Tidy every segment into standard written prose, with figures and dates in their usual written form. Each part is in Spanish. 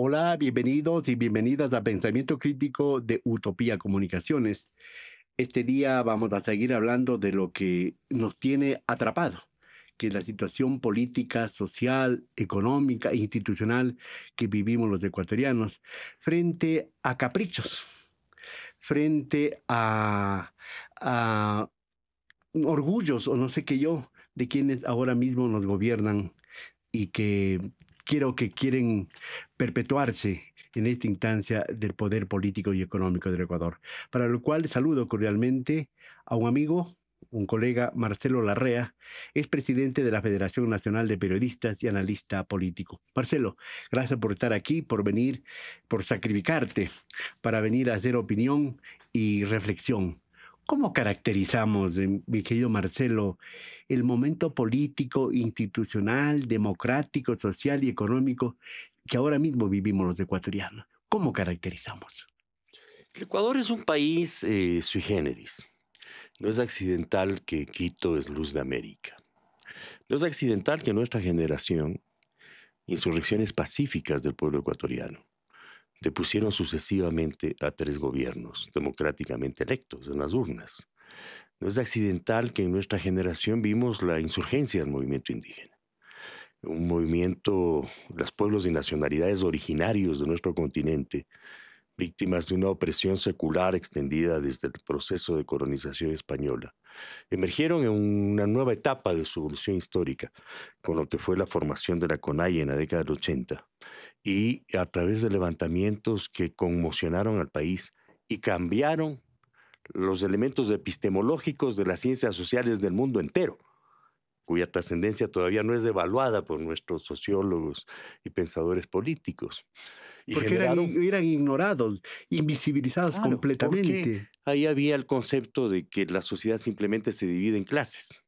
Hola, bienvenidos y bienvenidas a Pensamiento Crítico de Utopía Comunicaciones. Este día vamos a seguir hablando de lo que nos tiene atrapado, que es la situación política, social, económica e institucional que vivimos los ecuatorianos frente a caprichos, frente a orgullos o no sé qué yo, de quienes ahora mismo nos gobiernan y que quiero que quieren perpetuarse en esta instancia del poder político y económico del Ecuador. Para lo cual saludo cordialmente a un amigo, un colega, Marcelo Larrea, es presidente de la Federación Nacional de Periodistas y analista político. Marcelo, gracias por estar aquí, por venir, por sacrificarte para venir a hacer opinión y reflexión. ¿Cómo caracterizamos, mi querido Marcelo, el momento político, institucional, democrático, social y económico que ahora mismo vivimos los ecuatorianos? ¿Cómo caracterizamos? El Ecuador es un país sui generis. No es accidental que Quito es luz de América. No es accidental que nuestra generación, insurrecciones pacíficas del pueblo ecuatoriano, depusieron sucesivamente a 3 gobiernos democráticamente electos en las urnas. No es accidental que en nuestra generación vimos la insurgencia del movimiento indígena. Un movimiento, los pueblos y nacionalidades originarios de nuestro continente, víctimas de una opresión secular extendida desde el proceso de colonización española, emergieron en una nueva etapa de su evolución histórica, con lo que fue la formación de la CONAIE en la década del 80, y a través de levantamientos que conmocionaron al país y cambiaron los elementos epistemológicos de las ciencias sociales del mundo entero, cuya trascendencia todavía no es evaluada por nuestros sociólogos y pensadores políticos. Y Porque generaron. eran ignorados, invisibilizados Claro, porque completamente. ahí había el concepto de que la sociedad simplemente se divide en clases,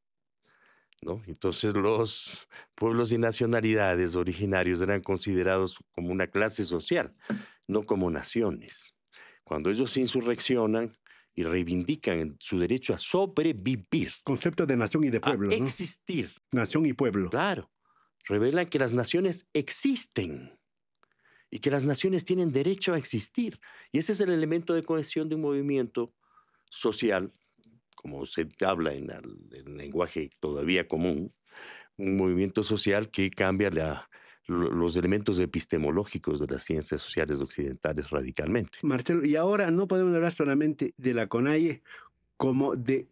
¿no? Entonces los pueblos y nacionalidades originarios eran considerados como una clase social, no como naciones. Cuando ellos se insurreccionan y reivindican su derecho a sobrevivir, Concepto de nación y de a pueblo, ¿no? existir, Nación y pueblo. claro, revelan que las naciones existen y que las naciones tienen derecho a existir. Y ese es el elemento de cohesión de un movimiento social, como se habla en el lenguaje todavía común, un movimiento social que cambia los elementos epistemológicos de las ciencias sociales occidentales radicalmente. Marcelo, y ahora no podemos hablar solamente de la CONAIE como de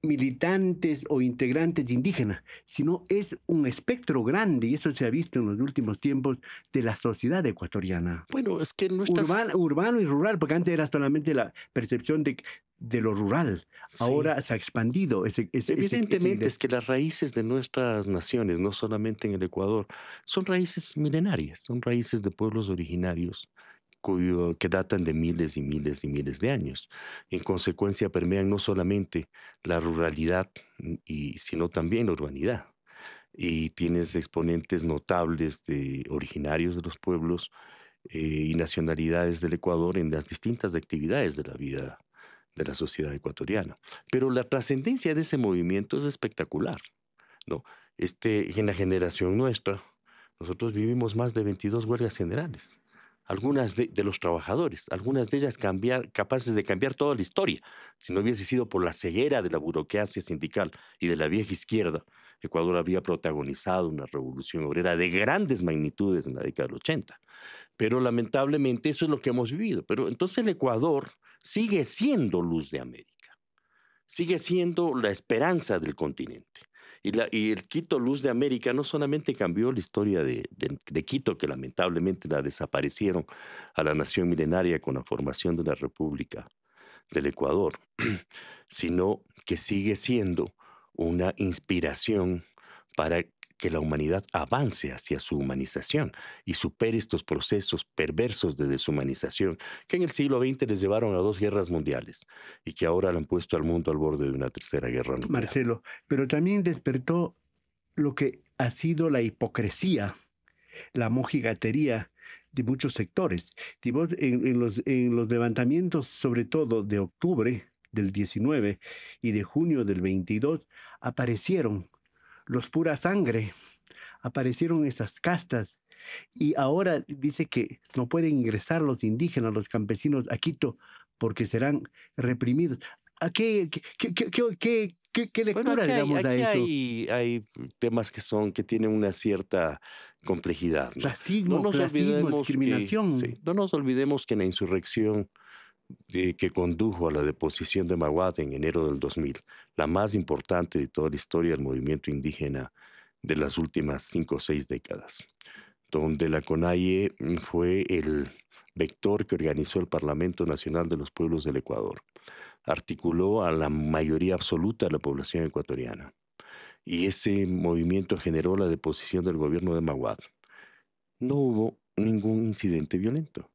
militantes o integrantes indígenas, sino es un espectro grande, y eso se ha visto en los últimos tiempos, de la sociedad ecuatoriana. Bueno, es que nuestras. Urbano y rural, porque antes era solamente la percepción de lo rural. Sí, Ahora se ha expandido esa evidentemente idea. es que las raíces de nuestras naciones, no solamente en el Ecuador, son raíces milenarias, son raíces de pueblos originarios que datan de miles y miles y miles de años. En consecuencia, permean no solamente la ruralidad, sino también la urbanidad. Y tienes exponentes notables de originarios de los pueblos y nacionalidades del Ecuador en las distintas actividades de la vida de la sociedad ecuatoriana. Pero la trascendencia de ese movimiento es espectacular, ¿no? En la generación nuestra, nosotros vivimos más de 22 huelgas generales. Algunas de los trabajadores, algunas de ellas capaces de cambiar toda la historia. Si no hubiese sido por la ceguera de la burocracia sindical y de la vieja izquierda, Ecuador habría protagonizado una revolución obrera de grandes magnitudes en la década del 80. Pero lamentablemente eso es lo que hemos vivido. Pero entonces el Ecuador sigue siendo luz de América, sigue siendo la esperanza del continente. Y el Quito Luz de América no solamente cambió la historia de Quito, que lamentablemente la desaparecieron a la nación milenaria con la formación de la República del Ecuador, sino que sigue siendo una inspiración para que la humanidad avance hacia su humanización y supere estos procesos perversos de deshumanización que en el siglo XX les llevaron a 2 guerras mundiales y que ahora han puesto al mundo al borde de una tercera guerra nuclear. Marcelo, pero también despertó lo que ha sido la hipocresía, la mojigatería de muchos sectores. Y vos, en los levantamientos, sobre todo de octubre del 19 y de junio del 22, aparecieron los pura sangre, aparecieron esas castas, Y ahora dice que no pueden ingresar los indígenas, los campesinos a Quito, porque serán reprimidos. ¿A qué Bueno, lectura le damos a eso? hay temas que tienen una cierta complejidad, ¿no? No Racismo, nos clasismo, olvidemos discriminación. no nos olvidemos que la insurrección que condujo a la deposición de Maguad en enero del 2000, la más importante de toda la historia del movimiento indígena de las últimas 5 o 6 décadas, donde la CONAIE fue el vector que organizó el Parlamento Nacional de los Pueblos del Ecuador, articuló a la mayoría absoluta de la población ecuatoriana. Y ese movimiento generó la deposición del gobierno de Maguad. No hubo ningún incidente violento.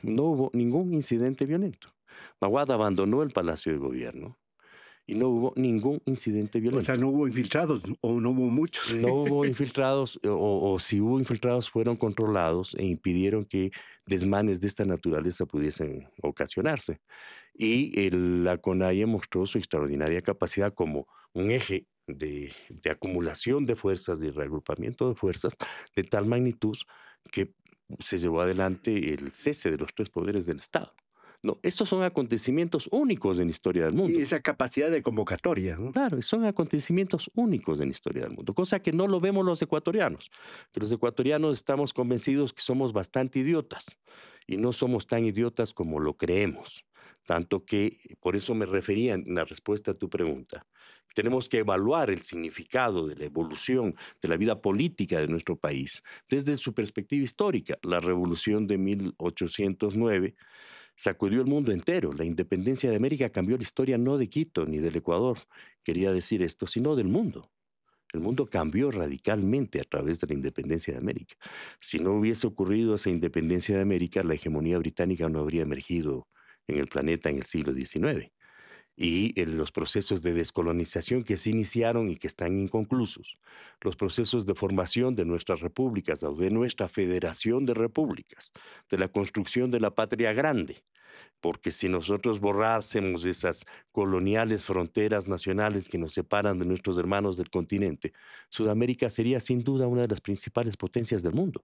No hubo ningún incidente violento. Maguad abandonó el Palacio de Gobierno y no hubo ningún incidente O sea, violento. no hubo infiltrados o no hubo muchos. No hubo infiltrados o si hubo infiltrados fueron controlados e impidieron que desmanes de esta naturaleza pudiesen ocasionarse. Y la CONAIE mostró su extraordinaria capacidad como un eje de acumulación de fuerzas, de reagrupamiento de fuerzas de tal magnitud que se llevó adelante el cese de los 3 poderes del Estado. No, estos son acontecimientos únicos en la historia del Y mundo. esa capacidad de convocatoria, ¿no? Claro, y son acontecimientos únicos en la historia del mundo, cosa que no lo vemos los ecuatorianos. Que los ecuatorianos estamos convencidos que somos bastante idiotas y no somos tan idiotas como lo creemos. Tanto que, por eso me refería en la respuesta a tu pregunta, tenemos que evaluar el significado de la evolución de la vida política de nuestro país desde su perspectiva histórica. La revolución de 1809 sacudió el mundo entero. La independencia de América cambió la historia no de Quito ni del Ecuador, quería decir esto, sino del mundo. El mundo cambió radicalmente a través de la independencia de América. Si no hubiese ocurrido esa independencia de América, la hegemonía británica no habría emergido en el planeta en el siglo XIX. Y en los procesos de descolonización que se iniciaron y que están inconclusos, los procesos de formación de nuestras repúblicas o de nuestra federación de repúblicas, de la construcción de la patria grande, porque si nosotros borrásemos esas coloniales fronteras nacionales que nos separan de nuestros hermanos del continente, Sudamérica sería sin duda una de las principales potencias del mundo.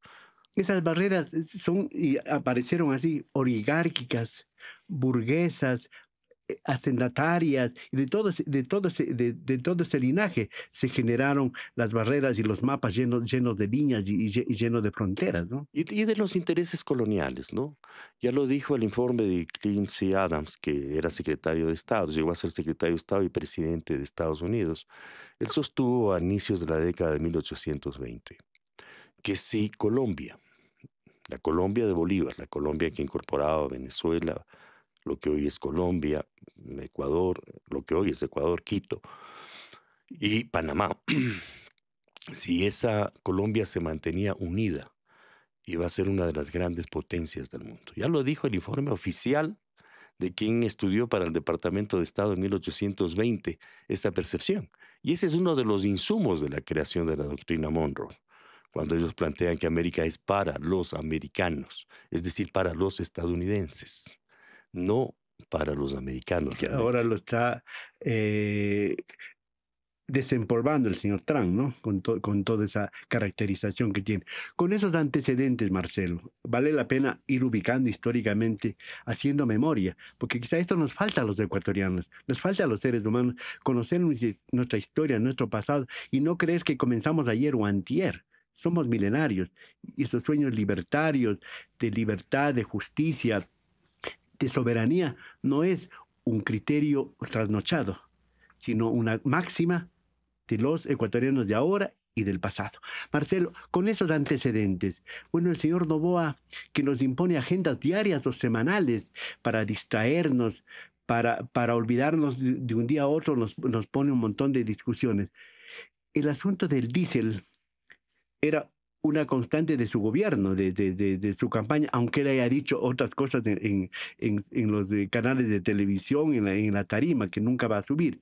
Esas barreras son y aparecieron así, oligárquicas, burguesas, hacendatarias, y de todo ese linaje se generaron las barreras y los mapas llenos de líneas y llenos de fronteras, ¿no? Y de los intereses coloniales, ¿no? Ya lo dijo el informe de Quincy Adams, que era secretario de Estado, llegó a ser secretario de Estado y presidente de Estados Unidos. Él sostuvo a inicios de la década de 1820 que si Colombia, la Colombia de Bolívar, la Colombia que incorporaba a Venezuela, lo que hoy es Colombia, Ecuador, lo que hoy es Ecuador, Quito y Panamá, si esa Colombia se mantenía unida, iba a ser una de las grandes potencias del mundo. Ya lo dijo el informe oficial de quien estudió para el Departamento de Estado en 1820 esta percepción. Y ese es uno de los insumos de la creación de la doctrina Monroe, cuando ellos plantean que América es para los americanos, es decir, para los estadounidenses, no para los americanos Que ahora realmente. lo está desempolvando el señor Trump, ¿no? Con toda esa caracterización que tiene. Con esos antecedentes, Marcelo, vale la pena ir ubicando históricamente, haciendo memoria, porque quizá esto nos falta a los ecuatorianos, nos falta a los seres humanos, conocer nuestra historia, nuestro pasado, y no creer que comenzamos ayer o antier. Somos milenarios, y esos sueños libertarios, de libertad, de justicia, de soberanía, no es un criterio trasnochado, sino una máxima de los ecuatorianos de ahora y del pasado. Marcelo, con esos antecedentes, bueno, el señor Noboa, que nos impone agendas diarias o semanales para distraernos, para olvidarnos de un día a otro, nos pone un montón de discusiones. El asunto del diésel era una constante de su gobierno, de su campaña, aunque él haya dicho otras cosas en los canales de televisión, en la tarima, que nunca va a subir.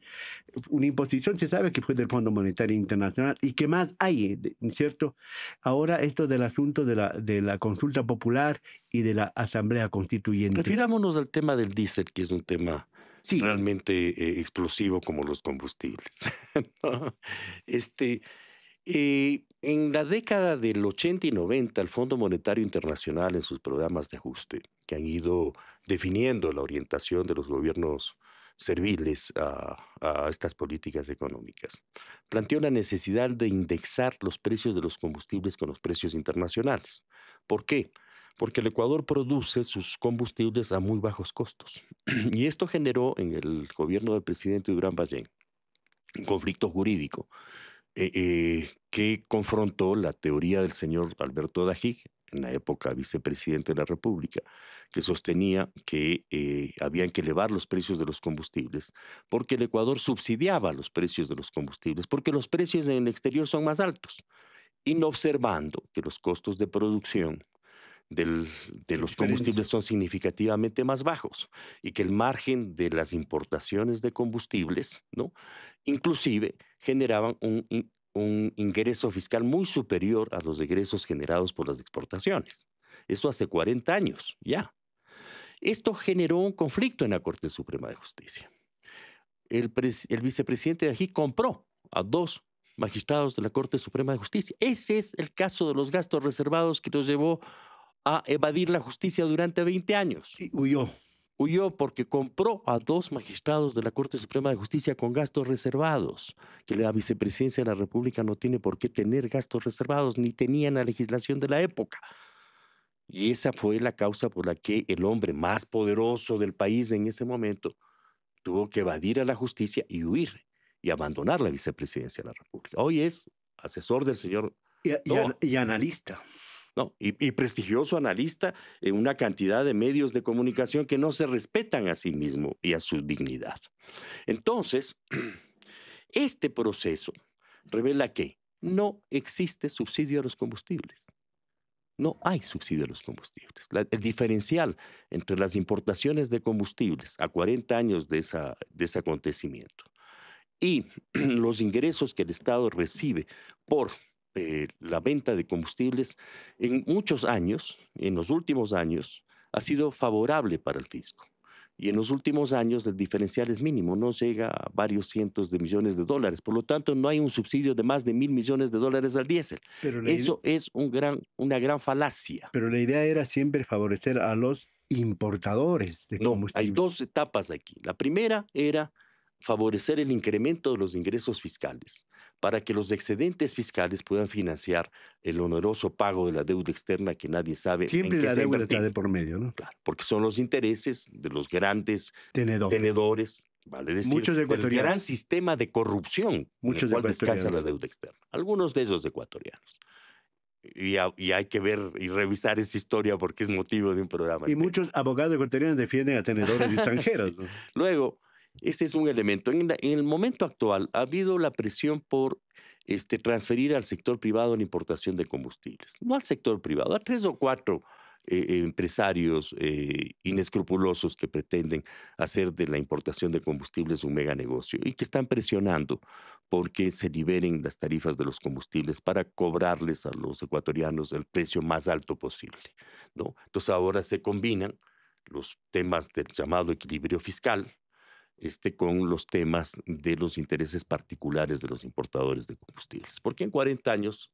Una imposición se sabe que fue del Fondo Monetario Internacional y que más hay, ¿cierto? Ahora esto del asunto de la consulta popular y de la Asamblea Constituyente. Refirámonos al tema del diésel, que es un tema Sí, realmente explosivo como los combustibles. ¿No? Este, En la década del 80 y 90, el Fondo Monetario Internacional en sus programas de ajuste, que han ido definiendo la orientación de los gobiernos serviles a estas políticas económicas, planteó la necesidad de indexar los precios de los combustibles con los precios internacionales. ¿Por qué? Porque el Ecuador produce sus combustibles a muy bajos costos. Y esto generó en el gobierno del presidente Durán Ballén un conflicto jurídico que confrontó la teoría del señor Alberto Dajig, en la época vicepresidente de la República, que sostenía que habían que elevar los precios de los combustibles porque el Ecuador subsidiaba los precios de los combustibles, porque los precios en el exterior son más altos, y no observando que los costos de producción de los combustibles son significativamente más bajos y que el margen de las importaciones de combustibles, ¿no? Inclusive generaban un ingreso fiscal muy superior a los ingresos generados por las exportaciones. Eso hace 40 años ya. Esto generó un conflicto en la Corte Suprema de Justicia. El vicepresidente de aquí compró a 2 magistrados de la Corte Suprema de Justicia. Ese es el caso de los gastos reservados que los llevó a evadir la justicia durante 20 años. Y huyó. Huyó porque compró a 2 magistrados de la Corte Suprema de Justicia con gastos reservados, que la vicepresidencia de la República no tiene por qué tener gastos reservados, ni tenía en la legislación de la época. Y esa fue la causa por la que el hombre más poderoso del país en ese momento tuvo que evadir a la justicia y huir y abandonar la vicepresidencia de la República. Hoy es asesor del señor y analista. No, y prestigioso analista en una cantidad de medios de comunicación que no se respetan a sí mismo y a su dignidad. Entonces, este proceso revela que no existe subsidio a los combustibles. No hay subsidio a los combustibles. El diferencial entre las importaciones de combustibles a 40 años de ese acontecimiento y los ingresos que el Estado recibe por la venta de combustibles en muchos años, en los últimos años, ha sido favorable para el fisco. Y en los últimos años el diferencial es mínimo, no llega a varios cientos de millones de dólares. Por lo tanto, no hay un subsidio de más de 1.000 millones de dólares al diésel. Eso es una gran falacia. Pero la idea era siempre favorecer a los importadores de combustible. Hay 2 etapas aquí. La primera era favorecer el incremento de los ingresos fiscales para que los excedentes fiscales puedan financiar el oneroso pago de la deuda externa que nadie sabe siempre en qué la se deuda invertir. está de por medio, ¿no? Claro, porque son los intereses de los grandes tenedores, vale decir, del gran sistema de corrupción en el cual descansa la deuda externa. Algunos de esos ecuatorianos. Y hay que ver y revisar esa historia porque es motivo de un programa. Y muchos abogados ecuatorianos defienden a tenedores extranjeros. Sí. ¿No? Luego, ese es un elemento. En el momento actual ha habido la presión por transferir al sector privado la importación de combustibles. No al sector privado, a 3 o 4 empresarios inescrupulosos que pretenden hacer de la importación de combustibles un mega negocio y que están presionando porque se liberen las tarifas de los combustibles para cobrarles a los ecuatorianos el precio más alto posible, ¿no? Entonces ahora se combinan los temas del llamado equilibrio fiscal con los temas de los intereses particulares de los importadores de combustibles. Porque en 40 años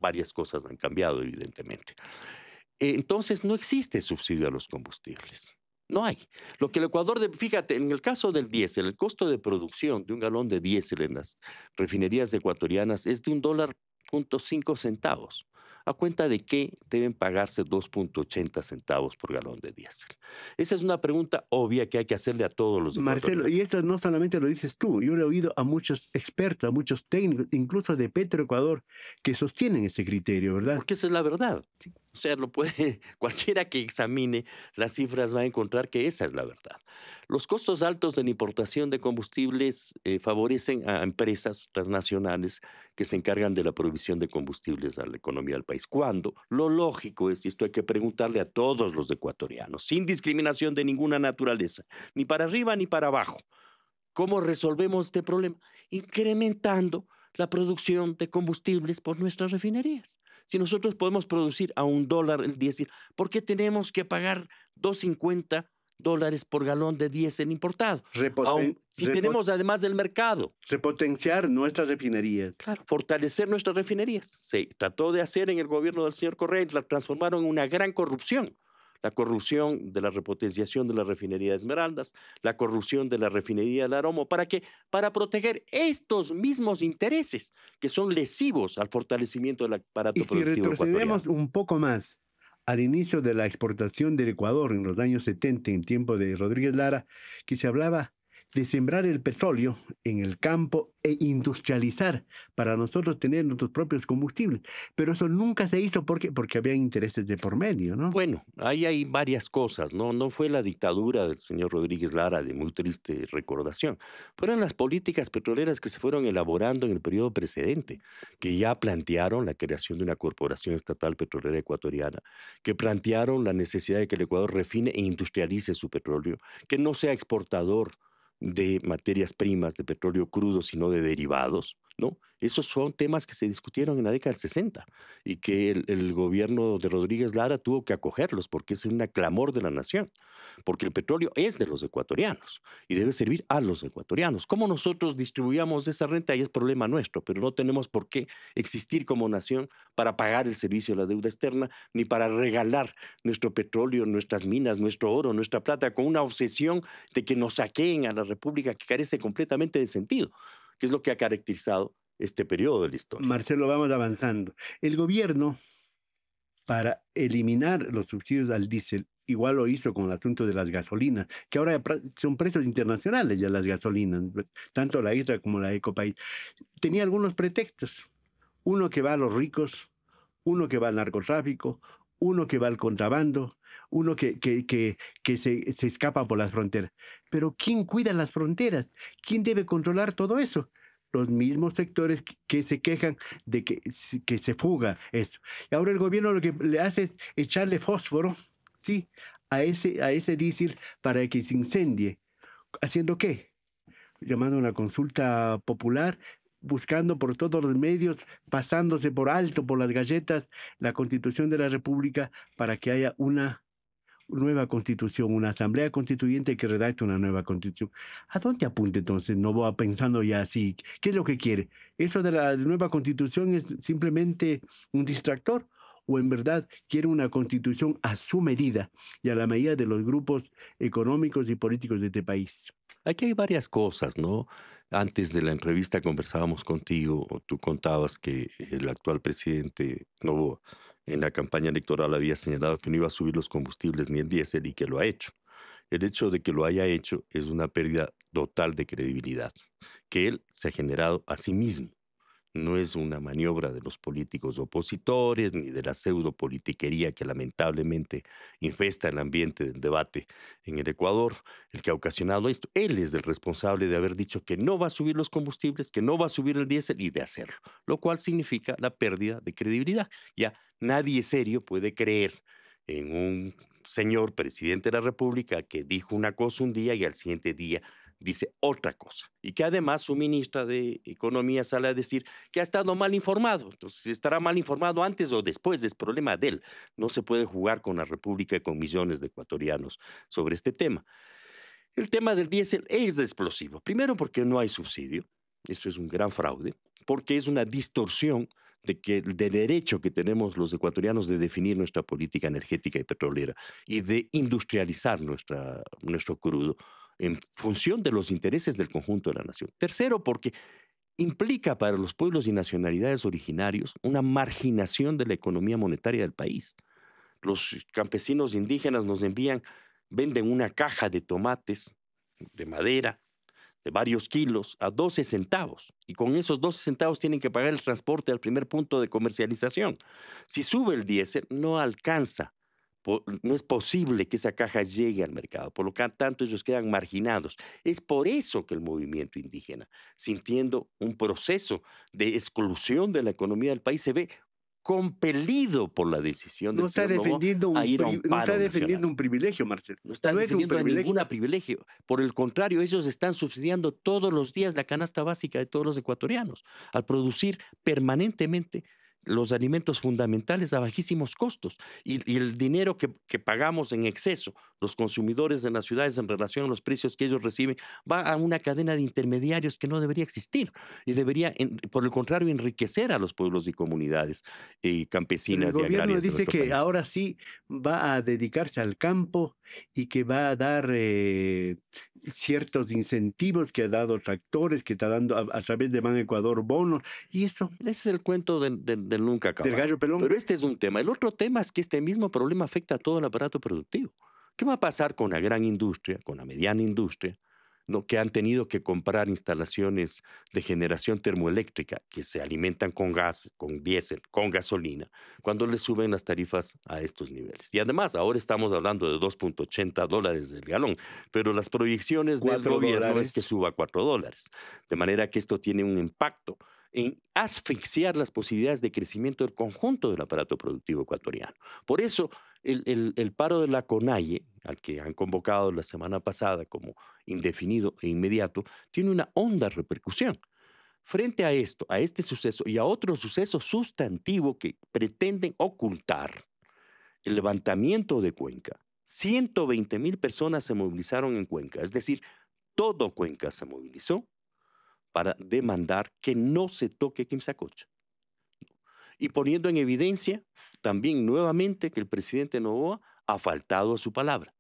varias cosas han cambiado, evidentemente. Entonces no existe subsidio a los combustibles. No hay. Lo que el Ecuador, fíjate, en el caso del diésel, el costo de producción de un galón de diésel en las refinerías ecuatorianas es de $1.05. ¿A cuenta de qué deben pagarse 2.80 centavos por galón de diésel? Esa es una pregunta obvia que hay que hacerle a todos los Marcelo, y esto no solamente lo dices tú, yo lo he oído a muchos expertos, a muchos técnicos, incluso de Petroecuador, que sostienen ese criterio, ¿verdad? Porque esa es la verdad. Sí. O sea, cualquiera que examine las cifras va a encontrar que esa es la verdad. Los costos altos de la importación de combustibles favorecen a empresas transnacionales que se encargan de la provisión de combustibles a la economía del país. Cuando lo lógico es, y esto hay que preguntarle a todos los ecuatorianos, sin discriminación de ninguna naturaleza, ni para arriba ni para abajo, ¿cómo resolvemos este problema? Incrementando la producción de combustibles por nuestras refinerías. Si nosotros podemos producir a $1 el diésel, ¿por qué tenemos que pagar $2.50 dólares por galón de diésel importado. Si tenemos además del mercado. Repotenciar nuestras refinerías. Claro, fortalecer nuestras refinerías. Se trató de hacer en el gobierno del señor Correa y la transformaron en una gran corrupción. La corrupción de la repotenciación de la refinería de Esmeraldas, la corrupción de la refinería del Aromo. ¿Para qué? Para proteger estos mismos intereses que son lesivos al fortalecimiento del aparato productivo ecuatoriano. Y si retrocedemos un poco más al inicio de la exportación del Ecuador en los años 70, en tiempo de Rodríguez Lara, que se hablaba de sembrar el petróleo en el campo e industrializar para nosotros tener nuestros propios combustibles. Pero eso nunca se hizo porque había intereses de por medio, ¿no? Bueno, ahí hay varias cosas, ¿no? No fue la dictadura del señor Rodríguez Lara de muy triste recordación. Fueron las políticas petroleras que se fueron elaborando en el periodo precedente, que ya plantearon la creación de una corporación estatal petrolera ecuatoriana, que plantearon la necesidad de que el Ecuador refine e industrialice su petróleo, que no sea exportador de materias primas, de petróleo crudo, sino de derivados, ¿no? Esos son temas que se discutieron en la década del 60 y que el gobierno de Rodríguez Lara tuvo que acogerlos porque es un clamor de la nación, porque el petróleo es de los ecuatorianos y debe servir a los ecuatorianos. ¿Cómo nosotros distribuyamos esa renta? Ahí es problema nuestro, pero no tenemos por qué existir como nación para pagar el servicio de la deuda externa ni para regalar nuestro petróleo, nuestras minas, nuestro oro, nuestra plata con una obsesión de que nos saqueen a la República que carece completamente de sentido, que es lo que ha caracterizado este periodo de la historia. Marcelo, vamos avanzando. El gobierno, para eliminar los subsidios al diésel, igual lo hizo con el asunto de las gasolinas, que ahora son precios internacionales ya las gasolinas, tanto la ISRA como la Ecopaís. Tenía algunos pretextos. Uno que va a los ricos, uno que va al narcotráfico, uno que va al contrabando, uno que se escapa por las fronteras. Pero ¿quién cuida las fronteras? ¿Quién debe controlar todo eso? Los mismos sectores que se quejan de que se fuga eso. Y ahora el gobierno lo que le hace es echarle fósforo, ¿sí?, a ese diésel para que se incendie. ¿Haciendo qué? Llamando a una consulta popular, buscando por todos los medios, pasándose por alto, por las galletas, la Constitución de la República para que haya una nueva constitución, una asamblea constituyente que redacte una nueva constitución. ¿A dónde apunta entonces Noboa pensando ya así? ¿Qué es lo que quiere? ¿Eso de la nueva constitución es simplemente un distractor? ¿O en verdad quiere una constitución a su medida y a la medida de los grupos económicos y políticos de este país? Aquí hay varias cosas, ¿no? Antes de la entrevista conversábamos contigo, o tú contabas que el actual presidente Noboa en la campaña electoral había señalado que no iba a subir los combustibles ni el diésel y que lo ha hecho. El hecho de que lo haya hecho es una pérdida total de credibilidad que él se ha generado a sí mismo. No es una maniobra de los políticos opositores ni de la pseudopolitiquería que lamentablemente infesta el ambiente del debate en el Ecuador el que ha ocasionado esto. Él es el responsable de haber dicho que no va a subir los combustibles, que no va a subir el diésel y de hacerlo, lo cual significa la pérdida de credibilidad. Ya nadie serio puede creer en un señor presidente de la República que dijo una cosa un día y al siguiente día dice otra cosa. Y que además su ministra de Economía sale a decir que ha estado mal informado. Entonces, estará mal informado antes o después, es problema de él. No se puede jugar con la República y con millones de ecuatorianos sobre este tema. El tema del diésel es explosivo. Primero porque no hay subsidio. Eso es un gran fraude. Porque es una distorsión de derecho que tenemos los ecuatorianos de definir nuestra política energética y petrolera y de industrializar nuestro crudo en función de los intereses del conjunto de la nación. Tercero, porque implica para los pueblos y nacionalidades originarios una marginación de la economía monetaria del país. Los campesinos indígenas venden una caja de tomates de madera de varios kilos a 12 centavos y con esos 12 centavos tienen que pagar el transporte al primer punto de comercialización. Si sube el diésel, no alcanza. No es posible que esa caja llegue al mercado, por lo tanto ellos quedan marginados. Es por eso que el movimiento indígena, sintiendo un proceso de exclusión de la economía del país, se ve compelido por la decisión del señor Noboa a ir a un paro nacional. No está defendiendo un privilegio, Marcelo. No está defendiendo ningún privilegio. Por el contrario, ellos están subsidiando todos los días la canasta básica de todos los ecuatorianos al producir permanentemente los alimentos fundamentales a bajísimos costos y el dinero que pagamos en exceso los consumidores en las ciudades en relación a los precios que ellos reciben va a una cadena de intermediarios que no debería existir y debería, por el contrario, enriquecer a los pueblos y comunidades Pero el campesinas y gobierno agrarias de dice nuestro que país. ahora sí va a dedicarse al campo y que va a dar ciertos incentivos que ha dado tractores, que está dando a través de Ban Ecuador bonos, y eso Ese es el cuento del nunca del acabar. gallo pelón. Pero este es un tema. El otro tema es que este mismo problema afecta a todo el aparato productivo. ¿Qué va a pasar con la gran industria, con la mediana industria, ¿no? Que han tenido que comprar instalaciones de generación termoeléctrica que se alimentan con gas, con diésel, con gasolina, cuando les suben las tarifas a estos niveles? Y además, ahora estamos hablando de $2.80 el galón, pero las proyecciones del Cuatro gobierno es que dólares. suba a $4. De manera que esto tiene un impacto en asfixiar las posibilidades de crecimiento del conjunto del aparato productivo ecuatoriano. Por eso, el paro de la CONAIE, al que han convocado la semana pasada como indefinido e inmediato, tiene una honda repercusión. Frente a esto, a este suceso y a otro suceso sustantivo que pretenden ocultar, el levantamiento de Cuenca, 120.000 personas se movilizaron en Cuenca, es decir, todo Cuenca se movilizó para demandar que no se toque Quimsacocha. Y poniendo en evidencia también nuevamente que el presidente Noboa ha faltado a su palabra.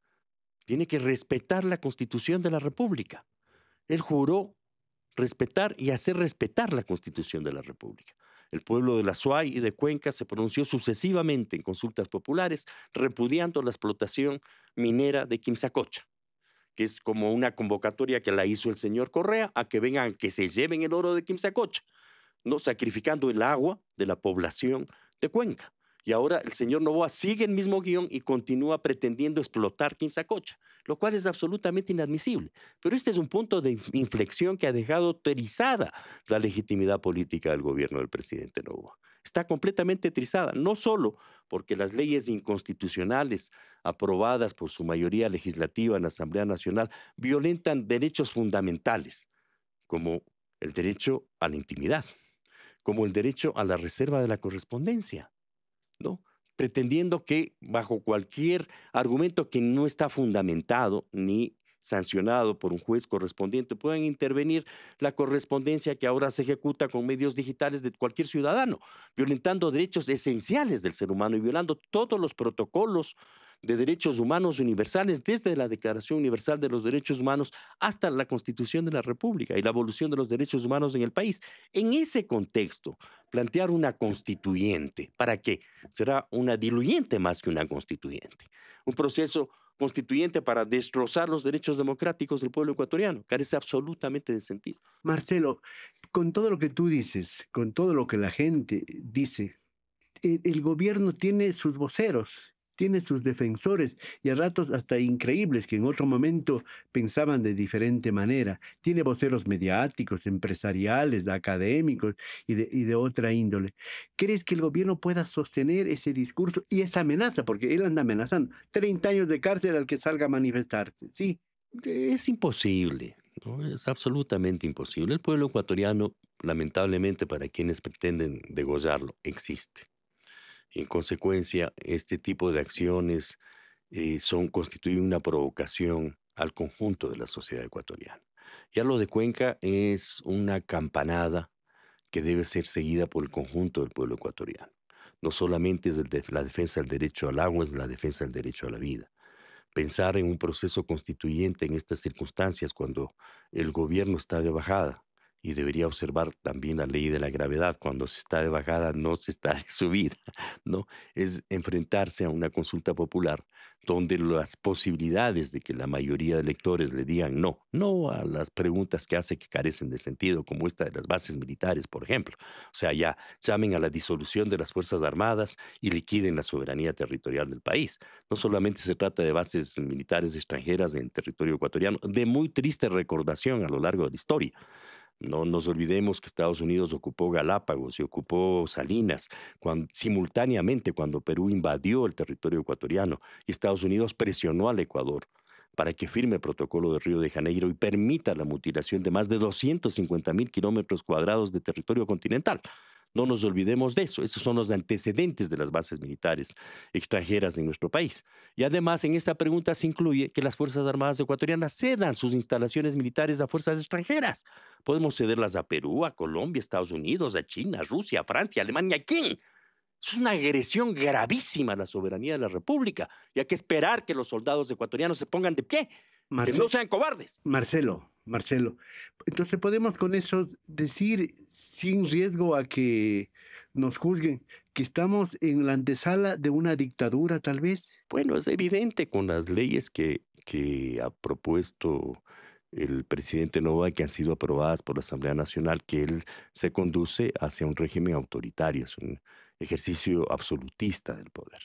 Tiene que respetar la Constitución de la República. Él juró respetar y hacer respetar la Constitución de la República. El pueblo de la Suay y de Cuenca se pronunció sucesivamente en consultas populares repudiando la explotación minera de Quimsacocha, que es como una convocatoria que la hizo el señor Correa a que vengan, que se lleven el oro de Quimsacocha, no sacrificando el agua de la población de Cuenca. Y ahora el señor Noboa sigue el mismo guión y continúa pretendiendo explotar Quimsacocha, lo cual es absolutamente inadmisible. Pero este es un punto de inflexión que ha dejado trizada la legitimidad política del gobierno del presidente Noboa. Está completamente trizada, no solo porque las leyes inconstitucionales aprobadas por su mayoría legislativa en la Asamblea Nacional violentan derechos fundamentales, como el derecho a la intimidad, como el derecho a la reserva de la correspondencia, ¿no? Pretendiendo que bajo cualquier argumento que no está fundamentado ni sancionado por un juez correspondiente puedan intervenir la correspondencia que ahora se ejecuta con medios digitales de cualquier ciudadano, violentando derechos esenciales del ser humano y violando todos los protocolos de derechos humanos universales, desde la Declaración Universal de los Derechos Humanos hasta la Constitución de la República y la evolución de los derechos humanos en el país. En ese contexto, plantear una constituyente, ¿para qué? Será una diluyente más que una constituyente. Un proceso constituyente para destrozar los derechos democráticos del pueblo ecuatoriano. Carece absolutamente de sentido. Marcelo, con todo lo que tú dices, con todo lo que la gente dice, el gobierno tiene sus voceros, tiene sus defensores y a ratos hasta increíbles que en otro momento pensaban de diferente manera. Tiene voceros mediáticos, empresariales, académicos y de otra índole. ¿Crees que el gobierno pueda sostener ese discurso y esa amenaza? Porque él anda amenazando. 30 años de cárcel al que salga a manifestarse. Sí, Es imposible, ¿no? Es absolutamente imposible. El pueblo ecuatoriano, lamentablemente para quienes pretenden degollarlo, existe. En consecuencia, este tipo de acciones constituyen una provocación al conjunto de la sociedad ecuatoriana. Ya lo de Cuenca es una campanada que debe ser seguida por el conjunto del pueblo ecuatoriano. No solamente es la defensa del derecho al agua, es la defensa del derecho a la vida. Pensar en un proceso constituyente en estas circunstancias cuando el gobierno está de bajada y debería observar también la ley de la gravedad, cuando se está de bajada no se está de subida, ¿no? Es enfrentarse a una consulta popular donde las posibilidades de que la mayoría de electores le digan no, no a las preguntas que hace que carecen de sentido, como esta de las bases militares, por ejemplo. O sea, ya llamen a la disolución de las Fuerzas Armadas y liquiden la soberanía territorial del país. No solamente se trata de bases militares extranjeras en territorio ecuatoriano, de muy triste recordación a lo largo de la historia. No nos olvidemos que Estados Unidos ocupó Galápagos y ocupó Salinas simultáneamente cuando Perú invadió el territorio ecuatoriano y Estados Unidos presionó al Ecuador para que firme el protocolo de Río de Janeiro y permita la mutilación de más de 250.000 kilómetros cuadrados de territorio continental. No nos olvidemos de eso. Esos son los antecedentes de las bases militares extranjeras en nuestro país. Y además, en esta pregunta se incluye que las Fuerzas Armadas ecuatorianas cedan sus instalaciones militares a fuerzas extranjeras. Podemos cederlas a Perú, a Colombia, a Estados Unidos, a China, a Rusia, a Francia, a Alemania. ¿A quién? Es una agresión gravísima a la soberanía de la República. Y hay que esperar que los soldados ecuatorianos se pongan de pie, que no sean cobardes. Marcelo, entonces podemos con eso decir, sin riesgo a que nos juzguen, que estamos en la antesala de una dictadura, tal vez. Bueno, es evidente con las leyes que ha propuesto el presidente Novoa, que han sido aprobadas por la Asamblea Nacional, que él se conduce hacia un régimen autoritario, es un ejercicio absolutista del poder.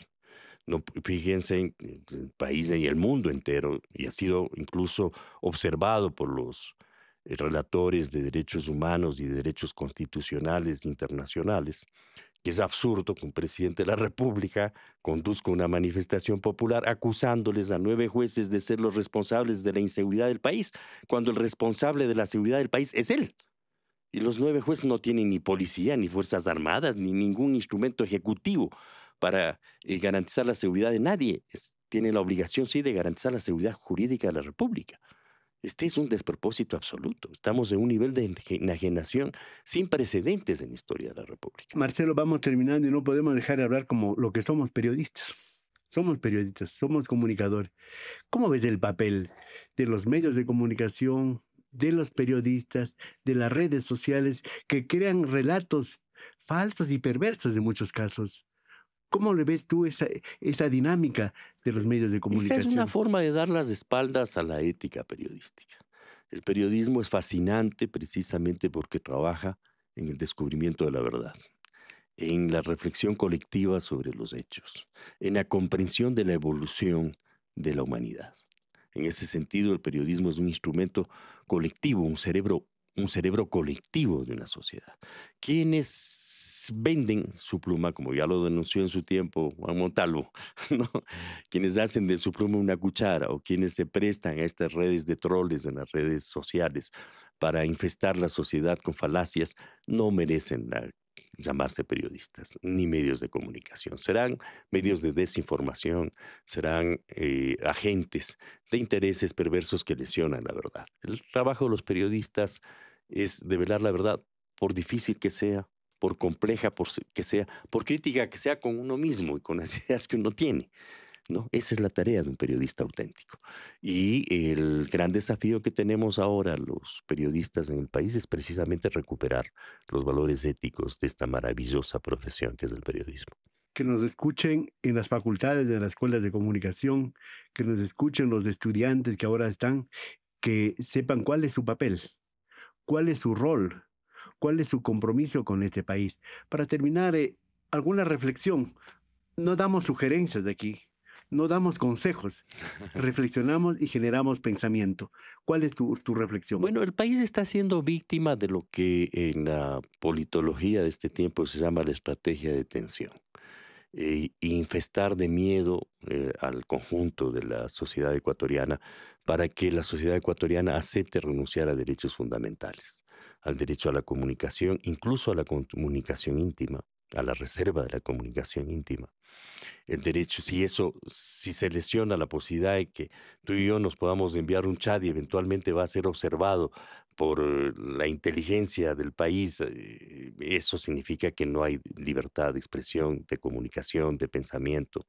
No, fíjense, en el país y el mundo entero, y ha sido incluso observado por los relatores de derechos humanos y de derechos constitucionales internacionales, que es absurdo que un presidente de la República conduzca una manifestación popular acusándoles a 9 jueces de ser los responsables de la inseguridad del país, cuando el responsable de la seguridad del país es él. Y los 9 jueces no tienen ni policía, ni fuerzas armadas, ni ningún instrumento ejecutivo para garantizar la seguridad de nadie. Tienen la obligación, sí, de garantizar la seguridad jurídica de la República. Este es un despropósito absoluto. Estamos en un nivel de enajenación sin precedentes en la historia de la República. Marcelo, vamos terminando y no podemos dejar de hablar como lo que somos periodistas. Somos periodistas, somos comunicadores. ¿Cómo ves el papel de los medios de comunicación, de los periodistas, de las redes sociales que crean relatos falsos y perversos en muchos casos? ¿Cómo le ves tú esa dinámica de los medios de Esa comunicación? es una forma de dar las espaldas a la ética periodística. El periodismo es fascinante precisamente porque trabaja en el descubrimiento de la verdad, en la reflexión colectiva sobre los hechos, en la comprensión de la evolución de la humanidad. En ese sentido, el periodismo es un instrumento colectivo, un cerebro colectivo de una sociedad. Quienes venden su pluma, como ya lo denunció en su tiempo Juan Montalvo, ¿no? Quienes hacen de su pluma una cuchara o quienes se prestan a estas redes de troles en las redes sociales para infestar la sociedad con falacias, no merecen llamarse periodistas ni medios de comunicación. Serán medios de desinformación, serán agentes de intereses perversos que lesionan la verdad. El trabajo de los periodistas es develar la verdad, por difícil que sea, por compleja que sea, por crítica que sea con uno mismo y con las ideas que uno tiene, ¿no? Esa es la tarea de un periodista auténtico. Y el gran desafío que tenemos ahora los periodistas en el país es precisamente recuperar los valores éticos de esta maravillosa profesión que es el periodismo. Que nos escuchen en las facultades de las escuelas de comunicación, que nos escuchen los estudiantes que ahora están, que sepan cuál es su papel, cuál es su rol, cuál es su compromiso con este país. Para terminar, alguna reflexión. No damos sugerencias de aquí, no damos consejos, reflexionamos y generamos pensamiento. ¿Cuál es tu reflexión? Bueno, el país está siendo víctima de lo que en la politología de este tiempo se llama la estrategia de tensión. Infestar de miedo al conjunto de la sociedad ecuatoriana para que la sociedad ecuatoriana acepte renunciar a derechos fundamentales, al derecho a la comunicación, incluso a la comunicación íntima, a la reserva de la comunicación íntima. El derecho, si se lesiona la posibilidad de que tú y yo nos podamos enviar un chat y eventualmente va a ser observado por la inteligencia del país, eso significa que no hay libertad de expresión, de comunicación, de pensamiento.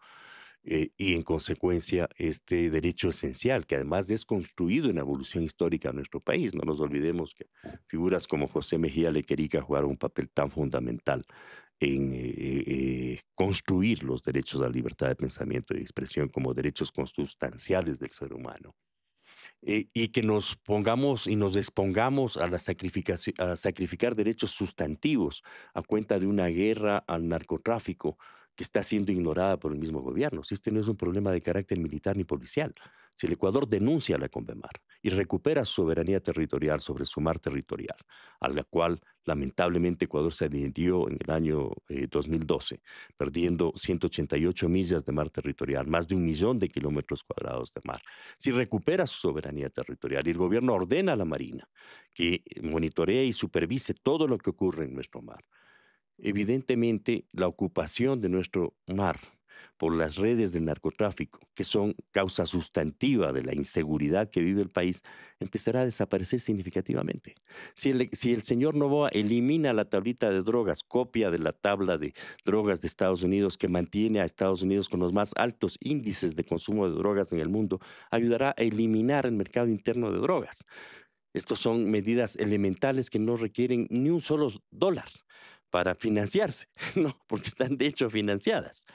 Y en consecuencia, este derecho esencial, que además es construido en la evolución histórica de nuestro país, no nos olvidemos que figuras como José Mejía Lequerica jugaron un papel tan fundamental en construir los derechos a la libertad de pensamiento y de expresión como derechos consustanciales del ser humano. Y que nos pongamos y nos expongamos a a sacrificar derechos sustantivos a cuenta de una guerra al narcotráfico que está siendo ignorada por el mismo gobierno. Si este no es un problema de carácter militar ni policial, si el Ecuador denuncia a la CONVEMAR y recupera su soberanía territorial sobre su mar territorial, a la cual lamentablemente Ecuador se adhirió en el año 2012, perdiendo 188 millas de mar territorial, más de 1 millón de kilómetros cuadrados de mar. Si recupera su soberanía territorial y el gobierno ordena a la Marina que monitoree y supervise todo lo que ocurre en nuestro mar, Evidentemente, la ocupación de nuestro mar por las redes del narcotráfico, que son causa sustantiva de la inseguridad que vive el país, empezará a desaparecer significativamente. Si el señor Novoa elimina la tablita de drogas, copia de la tabla de drogas de Estados Unidos, que mantiene a Estados Unidos con los más altos índices de consumo de drogas en el mundo, ayudará a eliminar el mercado interno de drogas. Estos son medidas elementales que no requieren ni un solo dólar para financiarse, ¿no? Porque están de hecho financiadas.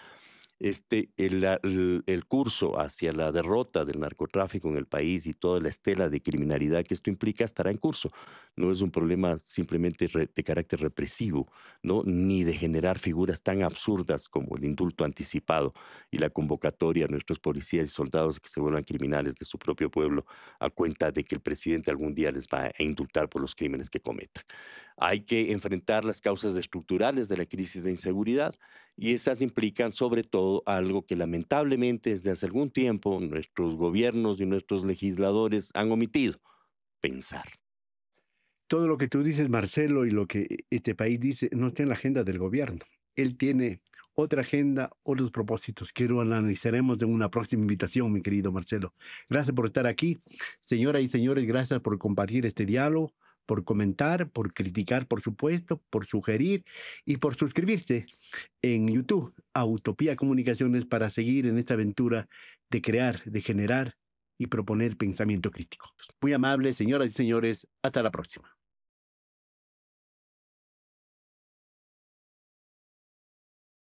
El curso hacia la derrota del narcotráfico en el país y toda la estela de criminalidad que esto implica estará en curso. No es un problema simplemente de carácter represivo, ¿no? Ni de generar figuras tan absurdas como el indulto anticipado y la convocatoria a nuestros policías y soldados que se vuelvan criminales de su propio pueblo a cuenta de que el presidente algún día les va a indultar por los crímenes que cometan. Hay que enfrentar las causas estructurales de la crisis de inseguridad y esas implican sobre todo algo que lamentablemente desde hace algún tiempo nuestros gobiernos y nuestros legisladores han omitido: pensar. Todo lo que tú dices, Marcelo, y lo que este país dice, no está en la agenda del gobierno. Él tiene otra agenda, otros propósitos que lo analizaremos en una próxima invitación, mi querido Marcelo. Gracias por estar aquí. Señoras y señores, gracias por compartir este diálogo, por comentar, por criticar, por supuesto, por sugerir y por suscribirse en YouTube a Utopía Comunicaciones para seguir en esta aventura de crear, de generar y proponer pensamiento crítico. Muy amables, señoras y señores, hasta la próxima.